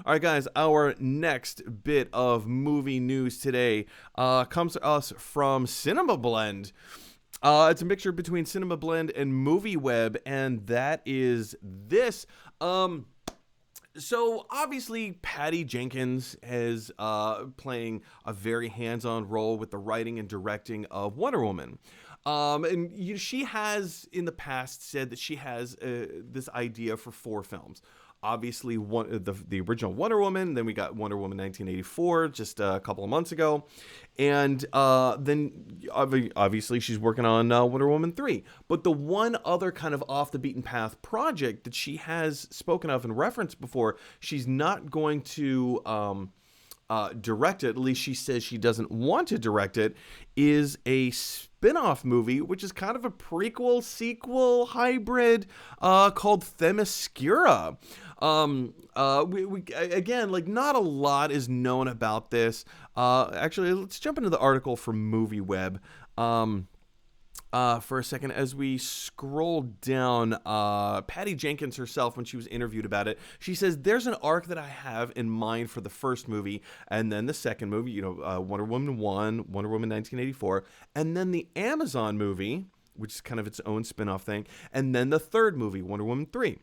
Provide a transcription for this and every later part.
All right, guys, our next bit of movie news today comes to us from Cinema Blend. It's a mixture between Cinema Blend and Movie Web, and that is this. So obviously, Patty Jenkins is playing a very hands-on role with the writing and directing of Wonder Woman. She has in the past said that she has this idea for 4 films. Obviously, the original Wonder Woman. Then we got Wonder Woman 1984 just a couple of months ago, and then obviously she's working on Wonder Woman 3. But the one other kind of off the beaten path project that she has spoken of and referenced before, she's not going to direct it. At least she says she doesn't want to direct it. Is a spin-off movie, which is kind of a prequel sequel hybrid called Themyscira. Again, like, not a lot is known about this. Actually, let's jump into the article from MovieWeb for a second as we scroll down. Patty Jenkins herself, when she was interviewed about it, she says, there's an arc that I have in mind for the first movie, and then the second movie, Wonder Woman 1, Wonder Woman 1984, and then the Amazon movie, which is kind of its own spin-off thing, and then the third movie, Wonder Woman 3.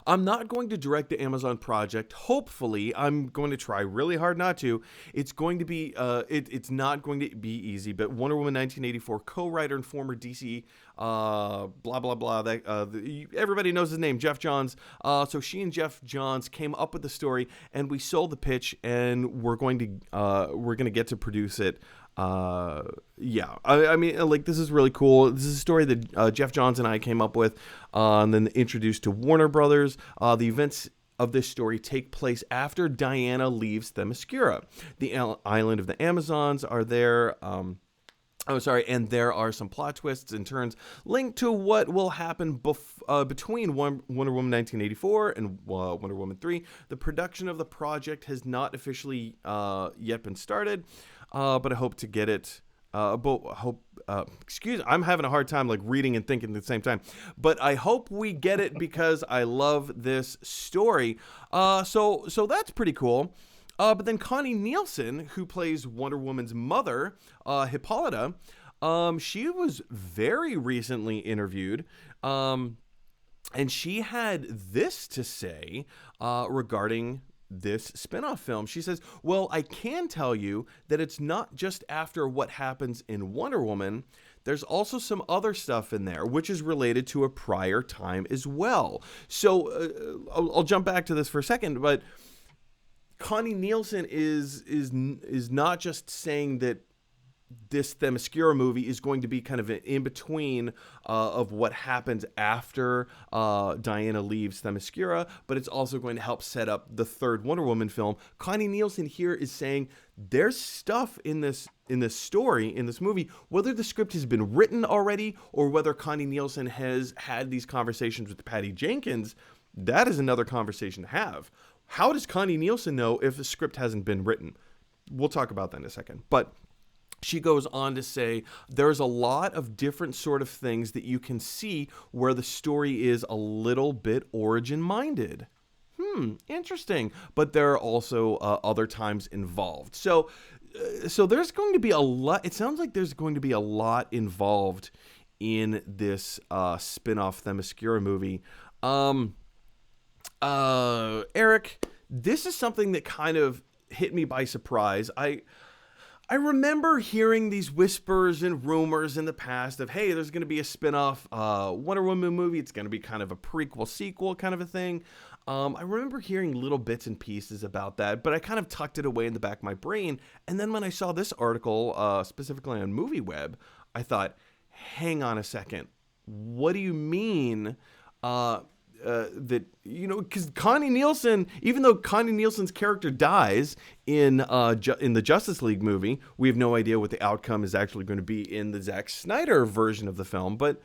I'm not going to direct the Amazon project. Hopefully, I'm going to try really hard not to. It's going to be, it's not going to be easy. But Wonder Woman 1984 co-writer and former DC, blah blah blah. Everybody knows his name, Jeff Johns. So she and Jeff Johns came up with the story, and we sold the pitch, and we're going to get to produce it. I mean, like, this is really cool. This is a story that Jeff Johns and I came up with, and then introduced to Warner Brothers. The events of this story take place after Diana leaves Themyscira. The island of the Amazons are there. And there are some plot twists and turns linked to what will happen between Wonder Woman 1984 and Wonder Woman 3. The production of the project has not officially yet been started, but I hope to get it. I'm having a hard time like reading and thinking at the same time. But I hope we get it because I love this story. So that's pretty cool. But then Connie Nielsen, who plays Wonder Woman's mother, Hippolyta, she was very recently interviewed, and she had this to say regarding this spin-off film. She says, well, I can tell you that it's not just after what happens in Wonder Woman. There's also some other stuff in there, which is related to a prior time as well. So I'll jump back to this for a second, but Connie Nielsen is not just saying that this Themyscira movie is going to be kind of an in-between of what happens after Diana leaves Themyscira, but it's also going to help set up the third Wonder Woman film. Connie Nielsen here is saying there's stuff in this story, in this movie, whether the script has been written already or whether Connie Nielsen has had these conversations with Patty Jenkins. That is another conversation to have. How does Connie Nielsen know if the script hasn't been written? We'll talk about that in a second. But she goes on to say there's a lot of different sort of things that you can see where the story is a little bit origin-minded. Interesting. But there are also other times involved. So there's going to be a lot. It sounds like there's going to be a lot involved in this spin-off Themyscira movie. Eric, this is something that kind of hit me by surprise. I remember hearing these whispers and rumors in the past of, hey, there's going to be a spin-off Wonder Woman movie. It's going to be kind of a prequel sequel kind of a thing. I remember hearing little bits and pieces about that, but I kind of tucked it away in the back of my brain. And then when I saw this article, specifically on MovieWeb, I thought, hang on a second. What do you mean that, because Connie Nielsen, even though Connie Nielsen's character dies in the Justice League movie, we have no idea what the outcome is actually going to be in the Zack Snyder version of the film, but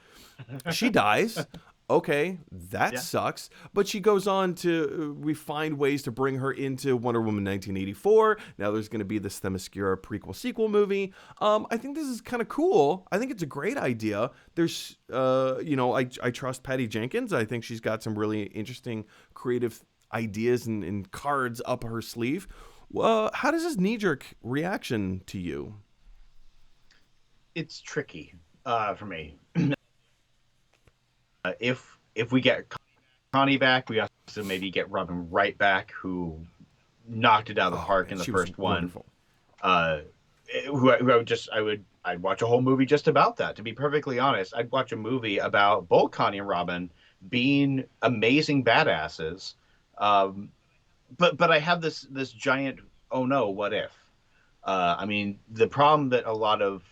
she dies. Okay, that sucks. But she goes on to, we find ways to bring her into Wonder Woman 1984. Now there's going to be this Themyscira prequel sequel movie. I think this is kind of cool. I think it's a great idea. There's, I trust Patty Jenkins. I think she's got some really interesting creative ideas and cards up her sleeve. Well, how does this knee-jerk reaction to you? It's tricky for me. If we get Connie back, we also maybe get Robin Wright back, who knocked it out of the park man, in the she was first one. wonderful. Who I'd watch a whole movie just about that. To be perfectly honest, I'd watch a movie about both Connie and Robin being amazing badasses. But I have this giant oh no, what if? I mean, the problem that a lot of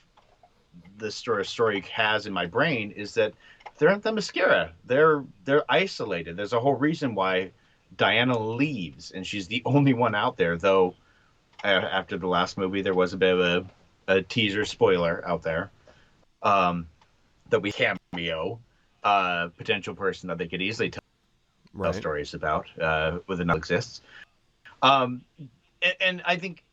the story has in my brain is that they're in Themyscira. They're isolated. There's a whole reason why Diana leaves, and she's the only one out there. Though after the last movie, there was a bit of a teaser spoiler out there that we cameo potential person that they could easily tell stories about with another exists. And I think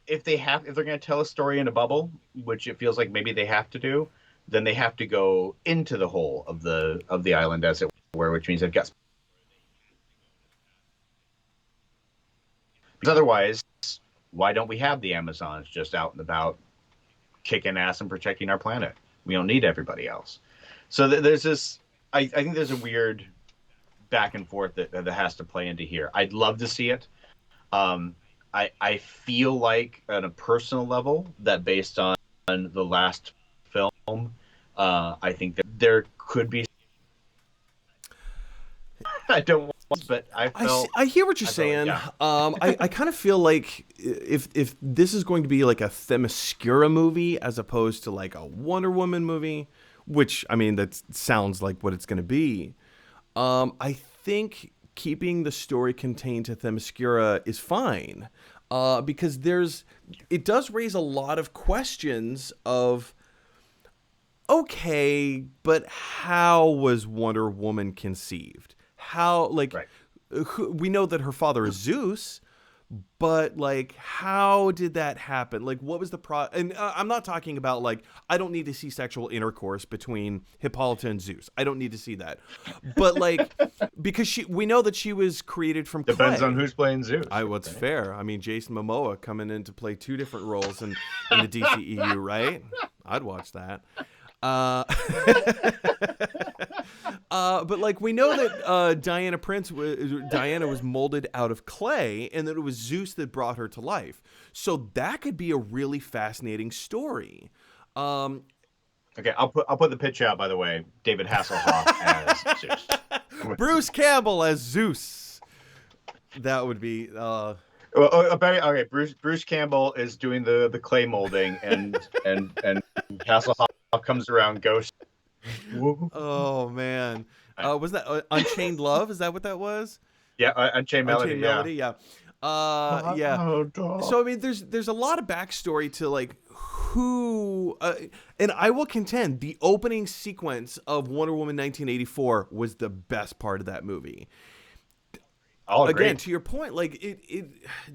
if they're going to tell a story in a bubble, which it feels like maybe they have to do, then they have to go into the whole of the island, as it were, which means they've got. Because otherwise, why don't we have the Amazons just out and about, kicking ass and protecting our planet? We don't need everybody else. So there's this. I think there's a weird back and forth that has to play into here. I'd love to see it. I feel like on a personal level that based on the last film, I think that there could be. I don't want, but I hear what you're saying. Yeah. I kind of feel like if this is going to be like a Themyscira movie as opposed to like a Wonder Woman movie, which I mean that sounds like what it's going to be. I think keeping the story contained to Themyscira is fine, because it does raise a lot of questions of, okay, but how was Wonder Woman conceived? How, like, Right. We know that her father is Zeus, but like, how did that happen? Like, what was the and I'm not talking about like, I don't need to see sexual intercourse between Hippolyta and Zeus. I don't need to see that. But like, because we know that she was created from Depends clay. on who's playing Zeus. What's fair. I mean, Jason Momoa coming in to play two different roles in the DCEU, right? I'd watch that. But like, we know that Diana was molded out of clay, and that it was Zeus that brought her to life. So that could be a really fascinating story. Okay, I'll put the pitch out. By the way, David Hasselhoff as Zeus. Bruce Campbell as Zeus. That would be. Okay, Bruce Campbell is doing the clay molding, and Hasselhoff comes around ghost. Oh man, was that Unchained Love? Is that what that was? Yeah, Unchained Melody. Yeah. Yeah. So I mean, there's a lot of backstory to like who, and I will contend the opening sequence of Wonder Woman 1984 was the best part of that movie. Again, to your point, like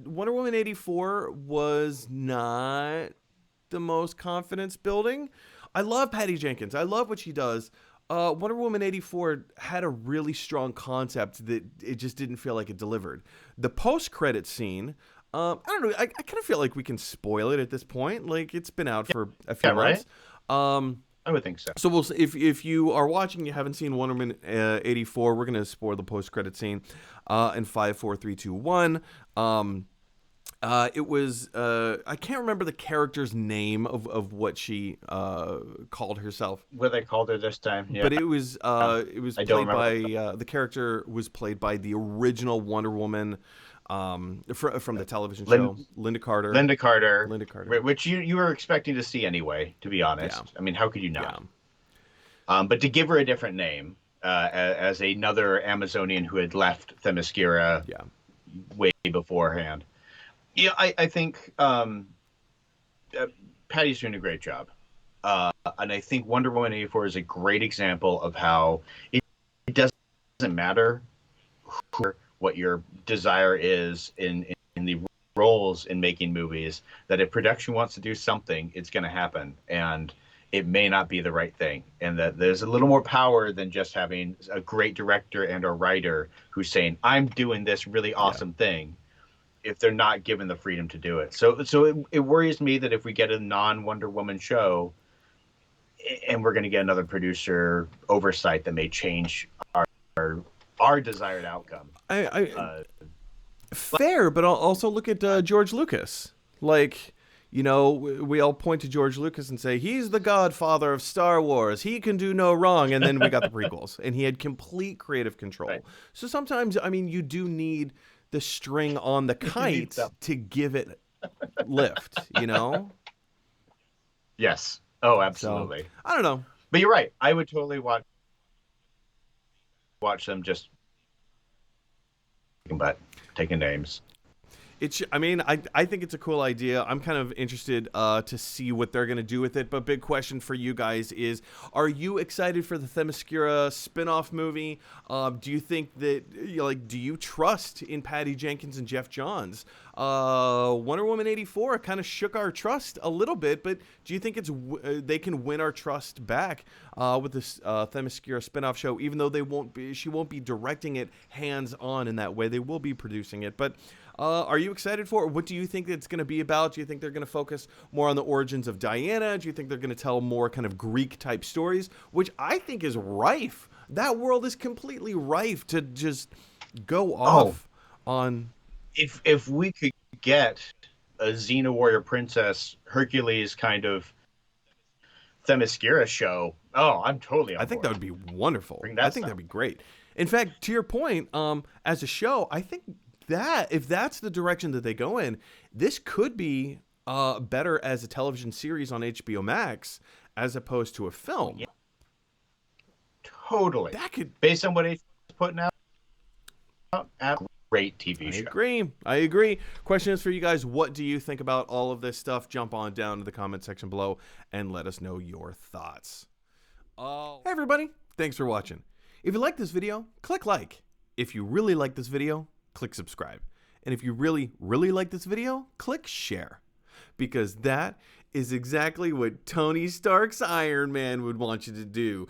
Wonder Woman 84 was not the most confidence building. I love Patty Jenkins. I love what she does. Wonder Woman 84 had a really strong concept that it just didn't feel like it delivered. The post-credit scene, I don't know. I kind of feel like we can spoil it at this point. Like, it's been out for a few months. Right? I would think so. So we'll see. If you are watching, you haven't seen Wonder Woman 84, we're gonna spoil the post-credit scene. In 5, 4, 3, 2, 1. It was I can't remember the character's name of what she called herself. What they called her this time, yeah. But it was played by the character was played by the original Wonder Woman from the television show, Linda Carter. Linda Carter, which you were expecting to see anyway. To be honest, yeah. I mean, how could you not? Yeah. But to give her a different name as another Amazonian who had left Themyscira, way beforehand. Yeah, I think Patty's doing a great job. And I think Wonder Woman 84 is a great example of how it doesn't matter what your desire is in the roles in making movies, that if production wants to do something, it's going to happen. And it may not be the right thing, and that there's a little more power than just having a great director and a writer who's saying, I'm doing this really Yeah. awesome thing, if they're not given the freedom to do it. So it worries me that if we get a non Wonder Woman show and we're going to get another producer oversight that may change our desired outcome. I fair, but I'll also look at George Lucas. Like, you know, we all point to George Lucas and say he's the godfather of Star Wars. He can do no wrong. And then we got the prequels, and he had complete creative control. Right. So sometimes, I mean, you do need the string on the kite to give it lift. You know? Yes. Oh, absolutely. So, I don't know. But you're right. I would totally watch them just taking names. I mean, I think it's a cool idea. I'm kind of interested to see what they're going to do with it. But big question for you guys is, are you excited for the Themyscira spin-off movie? Do you think that, do you trust in Patty Jenkins and Jeff Johns? Wonder Woman 84 kind of shook our trust a little bit, but do you think they can win our trust back with this Themyscira spin-off show, even though she won't be directing it hands-on in that way? They will be producing it, but are you excited for it? What do you think it's going to be about? Do you think they're going to focus more on the origins of Diana? Do you think they're going to tell more kind of Greek-type stories, which I think is rife? That world is completely rife to just go off on. If we could get a Xena Warrior Princess Hercules kind of Themyscira show, I'm totally on board. I think that would be wonderful. I think that'd be great. In fact, to your point, as a show, I think that if that's the direction that they go in, this could be better as a television series on HBO Max as opposed to a film. Yeah. Totally. That could, based on what HBO is putting out, great TV show. I agree. Question is for you guys: what do you think about all of this stuff? Jump on down to the comment section below and let us know your thoughts. Hey everybody, thanks for watching. If you like this video, click like. If you really like this video, click subscribe. And if you really, really like this video, click share. Because that is exactly what Tony Stark's Iron Man would want you to do.